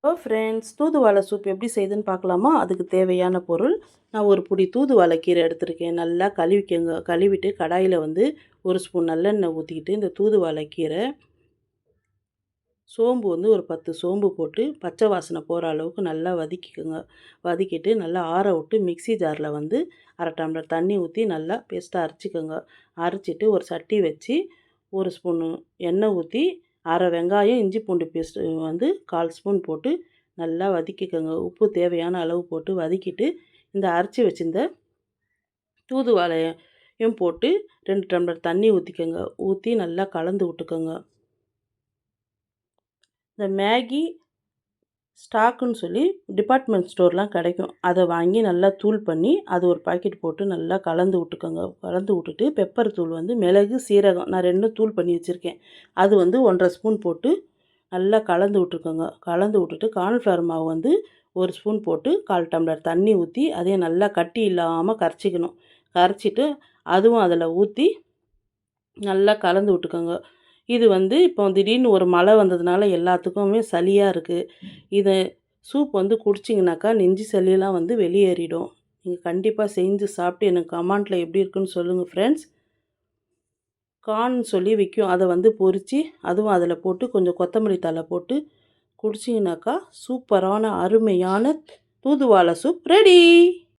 Hello friends, தூதுவளை soup எப்படி செய்யுதுன்னு பார்க்கலாமா? அதுக்கு தேவையான பொருள், நான் ஒரு பிடி தூதுவளை கீரை எடுத்திருக்கேன். நல்லா கழுவிக்கங்க. கழுவிட்டு கடாயில் ஒரு ஸ்பூன் நல்லெண்ணெய் ஊற்றிக்கிட்டு இந்த தூதுவளை கீரை, சோம்பு ஒரு 10 சோம்பு போட்டு பச்சை வாசனை போகிற அளவுக்கு நல்லா வதக்கிக்கோங்க. வதக்கிட்டு நல்லா ஆற விட்டு மிக்ஸி ஜாரில் அரை டம்ளர் தண்ணி ஊற்றி நல்லா பேஸ்ட்டாக அரைச்சிக்கோங்க. அரைச்சிட்டு ஒரு சட்டி வச்சு ஒரு ஸ்பூனு எண்ணெய் ஊற்றி அரை வெங்காயம் இஞ்சி பூண்டு பேஸ்ட்டு 1/4 ஸ்பூன் போட்டு நல்லா வதக்கிக்கோங்க. உப்பு தேவையான அளவு போட்டு வதக்கிட்டு இந்த அரைச்சி வச்சிருந்த தூதுவளையும் போட்டு 2 டம்ளர் தண்ணி ஊற்றிக்கோங்க. ஊற்றி நல்லா கலந்து விட்டுக்கோங்க. இந்த மேகி ஸ்டாக்குன்னு சொல்லி டிபார்ட்மெண்ட் ஸ்டோர்லாம் கிடைக்கும். அதை வாங்கி நல்லா தூள் பண்ணி அது ஒரு பாக்கெட் போட்டு நல்லா கலந்து விட்டுக்கோங்க. கலந்து விட்டுட்டு பெப்பர் தூள் மிளகு சீரகம் நான் 2 தூள் பண்ணி வச்சுருக்கேன். அது 1/2 ஸ்பூன் போட்டு நல்லா கலந்து விட்டுருக்கோங்க. கலந்து விட்டுட்டு கார்ன்ஃப்ளவர் மாவு 1 ஸ்பூன் போட்டு 1/4 டம்ளர் தண்ணி ஊற்றி அதையும் நல்லா கட்டி இல்லாமல் கரைச்சிக்கணும். கரைச்சிட்டு அதுவும் அதில் ஊற்றி நல்லா கலந்து விட்டுக்கோங்க. இது இப்போ திடீர்னு ஒரு மழை வந்ததுனால எல்லாத்துக்குமே சளியாக இருக்குது. இதை சூப் குடிச்சிங்கனாக்கா நெஞ்சு சளியெல்லாம் வெளியேறிடும். நீங்கள் கண்டிப்பாக செஞ்சு சாப்பிட்டு எனக்கு கமெண்ட்டில் எப்படி இருக்குன்னு சொல்லுங்கள் ஃப்ரெண்ட்ஸ். கார்ன் சொல்லி விற்கும். அதை பொரித்து அதுவும் அதில் போட்டு கொஞ்சம் கொத்தமல்லி தழை போட்டு குடிச்சிங்கனாக்கா சூப்பரான அருமையான தூதுவளை சூப் ரெடி.